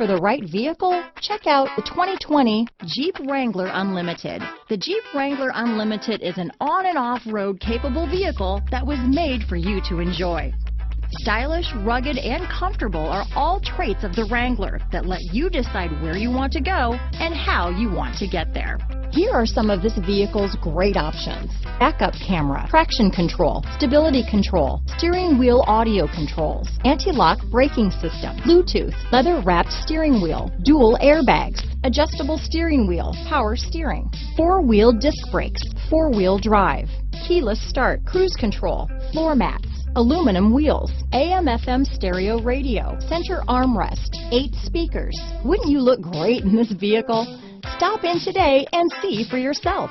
for the right vehicle? Check out the 2020 Jeep Wrangler Unlimited. The Jeep Wrangler Unlimited is an on and off-road capable vehicle that was made for you to enjoy. Stylish, rugged, and comfortable are all traits of the Wrangler that let you decide where you want to go and how you want to get there. Here are some of this vehicle's great options: backup camera, traction control, stability control, steering wheel audio controls, anti-lock braking system, Bluetooth, leather-wrapped steering wheel, dual airbags, adjustable steering wheel, power steering, four-wheel disc brakes, four-wheel drive, keyless start, cruise control, floor mats, aluminum wheels, AM/FM stereo radio, center armrest, 8 speakers. Wouldn't you look great in this vehicle? Stop in today and see for yourself.